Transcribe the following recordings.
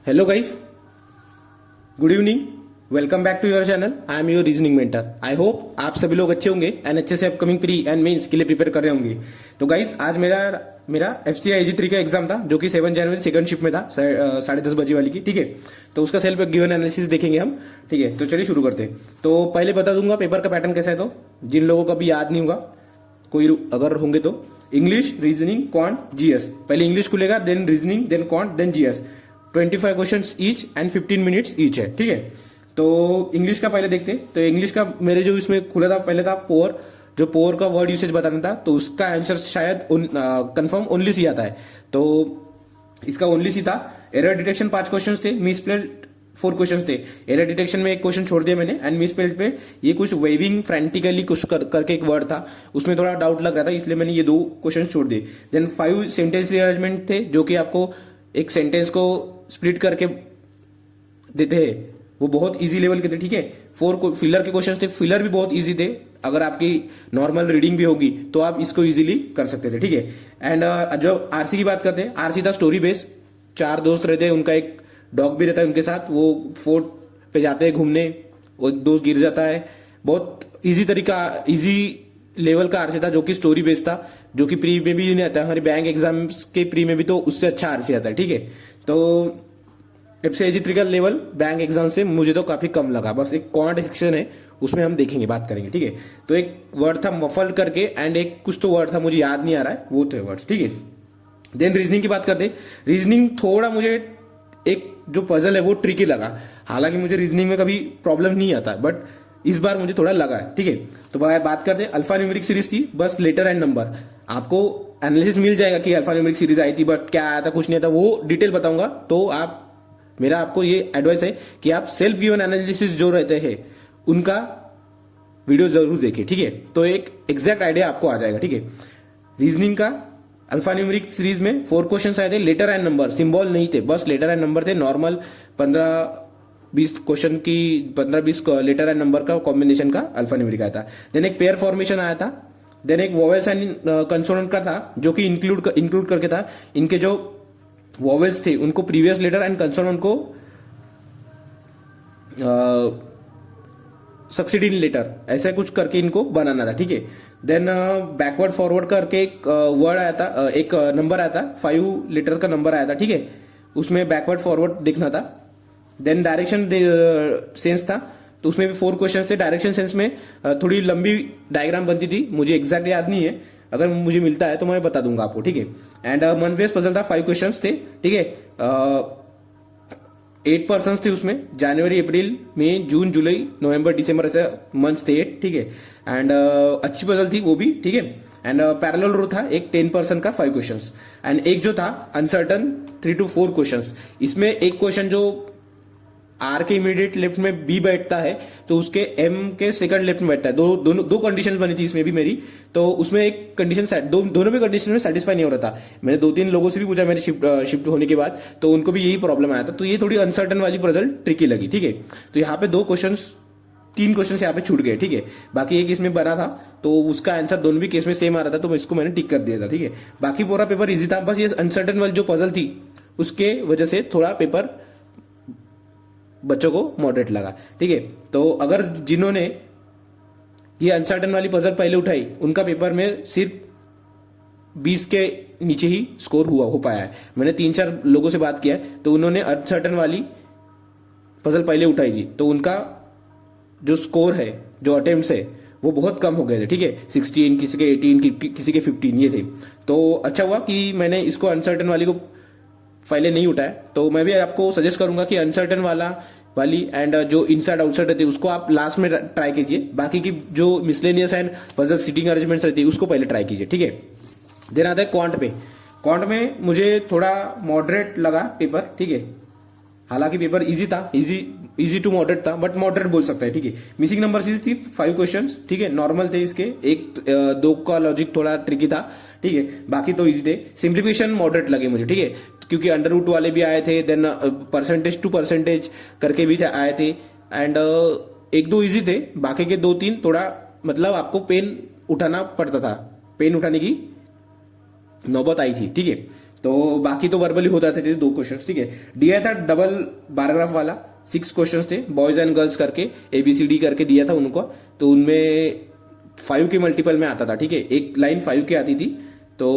Hello guys, good evening. Welcome back to your channel. I am your reasoning mentor. I hope आप सभी लोग अच्छे होंगे and अच्छे से अपकमिंग प्री एंड मेंस के लिए प्रिपेयर कर रहे होंगे। तो गाइस, आज मेरा FCI AG3 का एग्जाम था जो कि 7 जनवरी सेकंड शिफ्ट में था, 10:30 बजे वाली की। ठीक है, तो उसका सेल्फ गिवन एनालिसिस देखेंगे हम। ठीक है, तो चलिए शुरू करते हैं। तो पहले बता दूंगा पेपर का पैटर्न कैसा है, तो जिन लोगों को भी याद नहीं होगा, कोई अगर होंगे तो इंग्लिश, रीजनिंग, क्वांट, जीएस। पहले इंग्लिश खुलेगा, then reasoning, then quant, then GS. 25 questions each and 15 minutes each है। ठीक है, तो इंग्लिश का पहले देखते। तो इंग्लिश का मेरे जो इसमें खुला था, पहले था पोअर। जो पोअर का वर्ड यूसेज बताना था, तो उसका आंसर शायद कंफर्म ओनली सी आता है। तो इसका ओनली सी था। एरर डिटेक्शन 5 क्वेश्चन थे, मिसप्लेड 4 क्वेश्चन थे। एरर डिटेक्शन में एक क्वेश्चन छोड़ दिया मैंने, एंड मिसप्लेड पे ये कुछ वेविंग फ्रेंटिकली कुछ करके एक वर्ड था, उसमें थोड़ा डाउट लग रहा था, इसलिए मैंने ये 2 क्वेश्चन छोड़ दिए। देन 5 सेंटेंस रीअरेंजमेंट थे, जो कि आपको एक सेंटेंस को स्प्लिट करके देते हैं, वो बहुत इजी लेवल के थे। ठीक है, 4 फिलर के क्वेश्चन थे, फिलर भी बहुत इजी थे। अगर आपकी नॉर्मल रीडिंग भी होगी तो आप इसको इजीली कर सकते थे। ठीक है, एंड जो आरसी की बात करते हैं, आरसी था स्टोरी बेस्ड। 4 दोस्त रहते हैं, उनका एक डॉग भी रहता है उनके साथ, वो फोर्ट पे जाते हैं घूमने, वो एक दोस्त गिर जाता है। बहुत इजी तरीका, इजी लेवल का आरसी था, जो कि स्टोरी बेस्ड था, जो कि प्री में भी नहीं आता है। हमारे बैंक एग्जाम्स के प्री में भी तो उससे अच्छा आरसी आता है। ठीक है, तो FCI AG3 का लेवल बैंक एग्जाम से मुझे तो काफी कम लगा। बस एक क्वांट सेक्शन है, उसमें हम देखेंगे, बात करेंगे। ठीक है, तो एक वर्ड था मफल करके, एंड एक कुछ तो वर्ड था, मुझे याद नहीं आ रहा है, वो थे वर्ड्स। ठीक है, देन रीजनिंग की बात करते। रीजनिंग थोड़ा मुझे एक जो पजल है वो ट्रिकी लगा। हालांकि मुझे रीजनिंग में कभी प्रॉब्लम नहीं आता, बट इस बार मुझे थोड़ा लगा है। ठीक है, तो बात करते हैं। अल्फा न्यूमेरिक सीरीज थी, बस लेटर एंड नंबर। आपको एनालिसिस मिल जाएगा कि अल्फा न्यूमेरिक सीरीज आई थी, बट क्या आया था, कुछ नहीं आता, वो डिटेल बताऊंगा। तो आप, मेरा आपको ये एडवाइस है कि आप सेल्फ गिवन एनालिसिस जो रहते हैं उनका वीडियो जरूर देखें। ठीक है, तो एक एग्जैक्ट आइडिया आपको आ जाएगा। ठीक है, रीजनिंग का अल्फा न्यूमेरिक सीरीज में 4 क्वेश्चन आए थे, लेटर एंड नंबर, सिंबल नहीं थे, बस लेटर एंड नंबर थे। नॉर्मल 15-20 क्वेश्चन की 15-20 लेटर एंड नंबर का कॉम्बिनेशन का अल्फा न्यूमेरिक आया था। देन एक पेयर फॉर्मेशन आया था। देन एक वोवेल्स एंड कंसोनेंट का था, जो कि इंक्लूड करके था। इनके जो वॉवेल्स थे उनको प्रीवियस लेटर एंड कंसोनेंट को सक्सीडिंग लेटर, ऐसा कुछ करके इनको बनाना था। ठीक है, देन बैकवर्ड फॉरवर्ड करके एक वर्ड आया था, एक नंबर आया था, 5 लेटर का नंबर आया था। ठीक है, उसमें बैकवर्ड फॉरवर्ड देखना था। देन डायरेक्शन सेंस था, तो उसमें भी 4 क्वेश्चन थे। डायरेक्शन सेंस में थोड़ी लंबी डायग्राम बनती थी, मुझे एग्जैक्ट याद नहीं है, अगर मुझे मिलता है तो मैं बता दूंगा आपको। ठीक है, एंड मंथ बेस्ड पजल था, 5 क्वेश्चन थे। ठीक है, 8 पर्सन थे उसमें, जनवरी, अप्रैल, मई, जून, जुलाई, नवंबर, दिसंबर, ऐसे मंथ्स थे 8। ठीक है, एंड अच्छी पजल थी वो भी। ठीक है, एंड पैरेलल रो था एक 10 पर्सन का, 5 क्वेश्चंस। एंड एक जो था अनसर्टन 3 to 4 क्वेश्चंस। इसमें एक क्वेश्चन जो आर के इमीडिएट लेफ्ट में बी बैठता है, तो उसके एम के सेकंड लेफ्ट में बैठता है। दो कंडीशन बनी थी इसमें भी मेरी, तो उसमें एक कंडीशन दोनों भी कंडीशन में सेटिस्फाई नहीं हो रहा था। मैंने 2-3 लोगों से भी पूछा मेरे शिफ्ट होने के बाद, तो उनको भी यही प्रॉब्लम आया था। तो ये थोड़ी अनसर्टन वाली पजल ट्रिकी लगी। ठीक है, तो यहाँ पे 3 क्वेश्चन यहाँ पे छूट गए। ठीक है, बाकी एक इसमें बना था, तो उसका आंसर दोनों भी केस में सेम आ रहा था, तो इसको मैंने टिक कर दिया था। ठीक है, बाकी पूरा पेपर इजी था, बस ये अनसर्टन वाली जो पजल थी उसके वजह से थोड़ा पेपर बच्चों को मॉडरेट लगा। ठीक है, तो अगर जिन्होंने ये अनसर्टन वाली पजल पहले उठाई, उनका पेपर में सिर्फ 20 के नीचे ही स्कोर हो पाया है। मैंने 3-4 लोगों से बात किया है, तो उन्होंने अनसर्टन वाली पजल पहले उठाई थी, तो उनका जो स्कोर है, जो अटेम्प्ट्स है, वो बहुत कम हो गए थे। ठीक है, 16, किसी के 18, किसी के 15 ये थे। तो अच्छा हुआ कि मैंने इसको अनसर्टन वाली को पहले नहीं उठाया। तो मैं भी आपको सजेस्ट करूंगा कि अनसर्टन वाली एंड जो इनसाइड आउटसाइड रहती है उसको आप लास्ट में ट्राई कीजिए। बाकी की जो miscellaneous and puzzle seating arrangements रहती है उसको पहले ट्राई कीजिए। ठीक है, देन आता है क्वांट पे। क्वांट में मुझे थोड़ा मॉडरेट लगा पेपर। ठीक है, हालांकि पेपर इजी था, इजी टू मॉडरेट था, बट मॉडरेट बोल सकता है। ठीक है, मिसिंग नंबर थी 5 क्वेश्चंस। ठीक है, नॉर्मल थे इसके, 1-2 का लॉजिक थोड़ा ट्रिकी था। ठीक है, बाकी तो इजी थे। सिंप्लीफिकेशन मॉडरेट लगे मुझे। ठीक है, क्योंकि अंडर रूट वाले भी आए थे, देन परसेंटेज टू परसेंटेज करके भी आए थे, एंड 1-2 इजी थे, बाकी के 2-3 थोड़ा मतलब आपको पेन उठाना पड़ता था, पेन उठाने की नौबत आई थी। ठीक है, तो बाकी तो वर्बली हो जाते थे 2 क्वेश्चन, ठीक है। दिया था डबल पैराग्राफ वाला, 6 क्वेश्चन थे, बॉयज एंड गर्ल्स करके ABCD करके दिया था उनको। तो उनमें 5 के मल्टीपल में आता था, ठीक है। एक लाइन 5 की आती थी, तो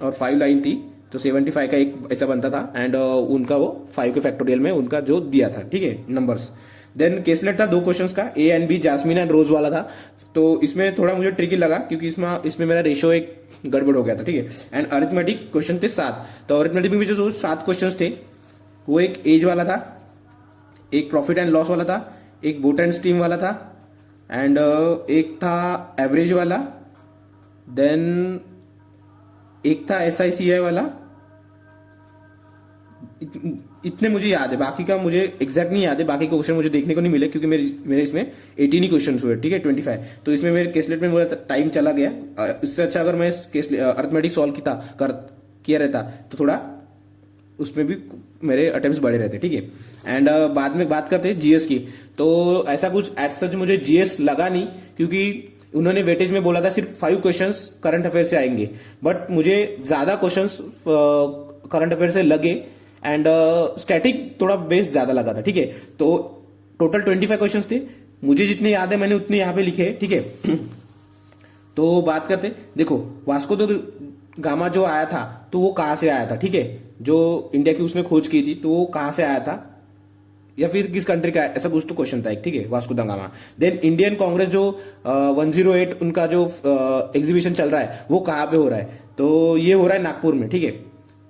और 5 लाइन थी, तो 75 का एक ऐसा बनता था। एंड उनका वो 5 के फैक्टोरियल में उनका जो दिया था, ठीक है, नंबर्स। देन केसलेट था 2 क्वेश्चंस का, A and B, jasmine and rose वाला था। तो इसमें थोड़ा मुझे ट्रिकी लगा क्योंकि इसमें मेरा रेशो एक गड़बड़ हो गया था, ठीक है। एंड अरिथमेटिक क्वेश्चन थे 7। तो अरिथमेटिक में जो 7 क्वेश्चन थे, वो एक एज वाला था, एक प्रॉफिट एंड लॉस वाला था, एक बोट एंड स्ट्रीम वाला था, एंड एक था एवरेज वाला, देन एक था SICI वाला। इतने मुझे याद है, बाकी का मुझे एग्जैक्ट नहीं याद है, बाकी क्वेश्चन मुझे देखने को नहीं मिले क्योंकि मेरे इसमें 18 ही क्वेश्चन हुए, ठीक है, 25। तो इसमें मेरे केसलेट में मेरा टाइम चला गया। इससे अच्छा अगर मैं अर्थमेटिक सॉल्व किया रहता तो थोड़ा उसमें भी मेरे अटेम्प्ट्स बढ़े रहते, ठीक है। एंड बाद में बात करते हैं GS की। तो ऐसा कुछ एज सच मुझे GS लगा नहीं, क्योंकि उन्होंने वेटेज में बोला था सिर्फ 5 क्वेश्चंस करंट अफेयर से आएंगे, बट मुझे ज्यादा क्वेश्चंस करंट अफेयर से लगे। एंड स्टैटिक थोड़ा बेस ज्यादा लगा था, ठीक है। तो टोटल 25 क्वेश्चंस थे, मुझे जितने याद है मैंने उतने यहाँ पे लिखे हैं, ठीक है। तो बात करते, देखो वास्को द गामा जो आया था, तो वो कहां से आया था, ठीक है। जो इंडिया की उसमें खोज की थी, तो वो कहां से आया था या फिर किस कंट्री का, ऐसा कुछ तो क्वेश्चन था, ठीक है, Vasco da Gama. Then Indian Congress जो 108 उनका जो एग्जीबिशन चल रहा है, वो कहाँ पे हो रहा है, तो ये हो रहा है नागपुर में, ठीक है।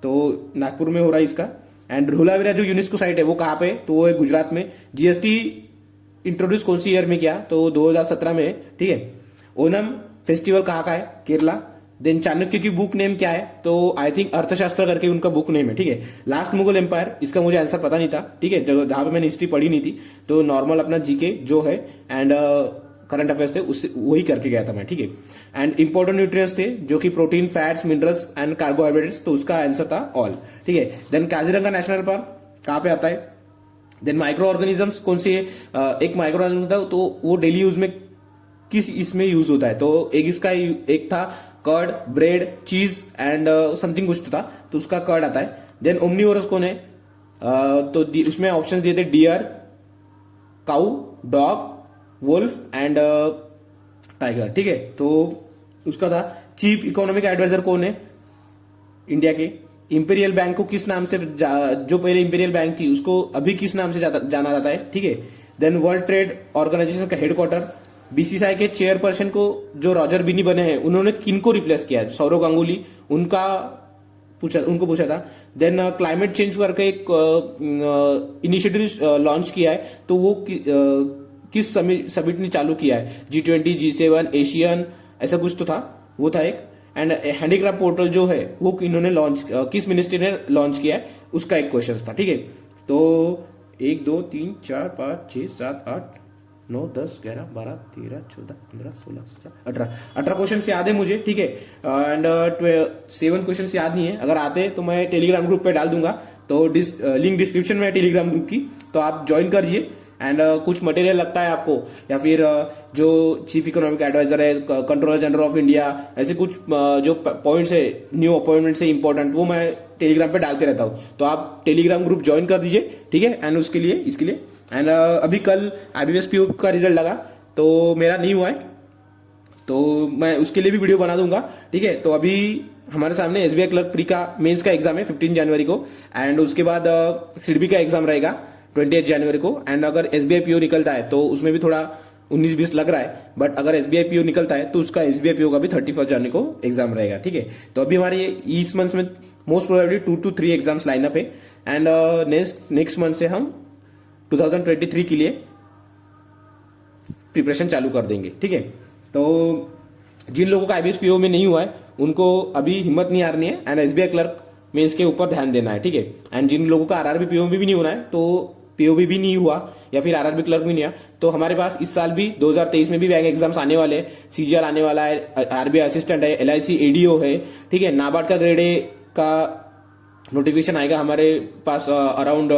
तो नागपुर में हो रहा है इसका। एंड धोलावीरा जो यूनेस्को साइट है वो कहाँ पे, तो वो है गुजरात में। GST इंट्रोड्यूस कौन सी ईयर में किया, तो 2017 में है, ठीक है। ओनम फेस्टिवल कहाँ का है, केरला। देन चाणक्य की बुक नेम क्या है, तो आई थिंक अर्थशास्त्र करके उनका बुक नेम है, ठीक है। लास्ट मुगल एम्पायर, इसका मुझे आंसर पता नहीं था, ठीक है, जहां पे मैंने हिस्ट्री पढ़ी नहीं थी। तो नॉर्मल अपना GK जो है एंड करंट अफेयर्स थे उससे वही करके गया था मैं, ठीक है। एंड इंपॉर्टेंट न्यूट्रिएंट्स थे जो कि protein, fats, minerals and carbohydrates, तो उसका आंसर था ऑल, ठीक है। देन काजीरंगा नेशनल पार्क कहाँ पे आता है। देन माइक्रो ऑर्गेनिजम्स कौन से, एक माइक्रो ऑर्गेनिज्म था, तो वो डेली यूज में किस इसमें यूज होता है, तो एक था कर्ड, ब्रेड, चीज एंड समथिंग कुछ तो था, तो उसका कर्ड आता है। देन ओमनीवोरस कौन है, तो उसमें ऑप्शन दिए थे deer, cow, dog, wolf and tiger, ठीक है। तो उसका था चीफ इकोनॉमिक एडवाइजर कौन है इंडिया के। इंपीरियल बैंक को किस नाम से, जो पहले इंपीरियल बैंक थी उसको अभी किस नाम से जाना जाता है, ठीक है। देन वर्ल्ड ट्रेड ऑर्गेनाइजेशन का हेडक्वार्टर। BCCI के चेयरपर्सन को जो रॉजर बिनी बने हैं, उन्होंने किनको रिप्लेस किया है, सौरव गांगुली, उनको पूछा था। देन क्लाइमेट चेंज करके एक इनिशिएटिव लॉन्च किया है, तो वो किस समिट ने चालू किया है, G20, G7, एशियन, ऐसा कुछ तो था, वो था एक। एंड हैंडीक्राफ्ट पोर्टल जो है वो इन्होंने किस मिनिस्ट्री ने लॉन्च किया है, उसका एक क्वेश्चन था, ठीक है। तो 1 2 3 4 5 6 7 8 9 10 11 12 13 14 15 16 17 18 क्वेश्चन याद है मुझे, ठीक है। एंड 7 क्वेश्चन याद नहीं है, अगर आते तो मैं टेलीग्राम ग्रुप पे डाल दूंगा, तो लिंक डिस्क्रिप्शन में है टेलीग्राम ग्रुप की, तो आप ज्वाइन करिए। एंड कुछ मटेरियल लगता है आपको, या फिर जो चीफ इकोनॉमिक एडवाइजर है, कंट्रोलर जनरल ऑफ इंडिया, ऐसे कुछ जो पॉइंट्स है, न्यू अपॉइंटमेंट से इंपॉर्टेंट, वो मैं टेलीग्राम पे डालते रहता हूँ, तो आप टेलीग्राम ग्रुप ज्वाइन कर दीजिए, ठीक है। एंड इसके लिए एंड अभी कल IBPS PO का रिजल्ट लगा, तो मेरा नहीं हुआ है, तो मैं उसके लिए भी वीडियो बना दूंगा, ठीक है। तो अभी हमारे सामने SBI क्लर्क प्री का मेंस का एग्जाम है 15 जनवरी को, एंड उसके बाद सिडबी का एग्जाम रहेगा 28 जनवरी को। एंड अगर SBI PO निकलता है तो उसमें भी थोड़ा 19-20 लग रहा है, बट अगर SBI PO निकलता है तो उसका SBI PO का भी 31 जनवरी को एग्जाम रहेगा, ठीक है। तो अभी हमारे इस मंथ में most probably 2 to 3 exams lineup है। एंड नेक्स्ट मंथ से हम 2023 के लिए प्रिपरेशन चालू कर देंगे, ठीक है। तो जिन लोगों का IBPS PO में नहीं हुआ है उनको अभी हिम्मत नहीं हारनी है, एंड SBI क्लर्क मेंस के ऊपर ध्यान देना है, ठीक है। एंड जिन लोगों का RRB PO में भी नहीं होना है, तो POB भी नहीं हुआ या फिर RRB क्लर्क भी नहीं हुआ, तो हमारे पास इस साल भी 2023 में भी बैंक एग्जाम्स आने वाले हैं, CGL आने वाला है, RBI असिस्टेंट है, LIC ADO है, ठीक है। नाबार्ड का ग्रेड A का नोटिफिकेशन आएगा हमारे पास अराउंड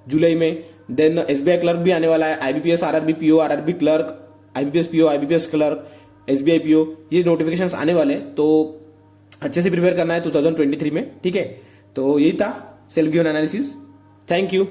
जुलाई में। देन SBI क्लर्क भी आने वाला है, IBPS RRB PO, RRB clerk, IBPS PO, IBPS clerk, SBI PO, ये नोटिफिकेशंस आने वाले हैं। तो अच्छे से प्रिपेयर करना है 2023 में, ठीक है। तो यही था self given analysis. Thank you.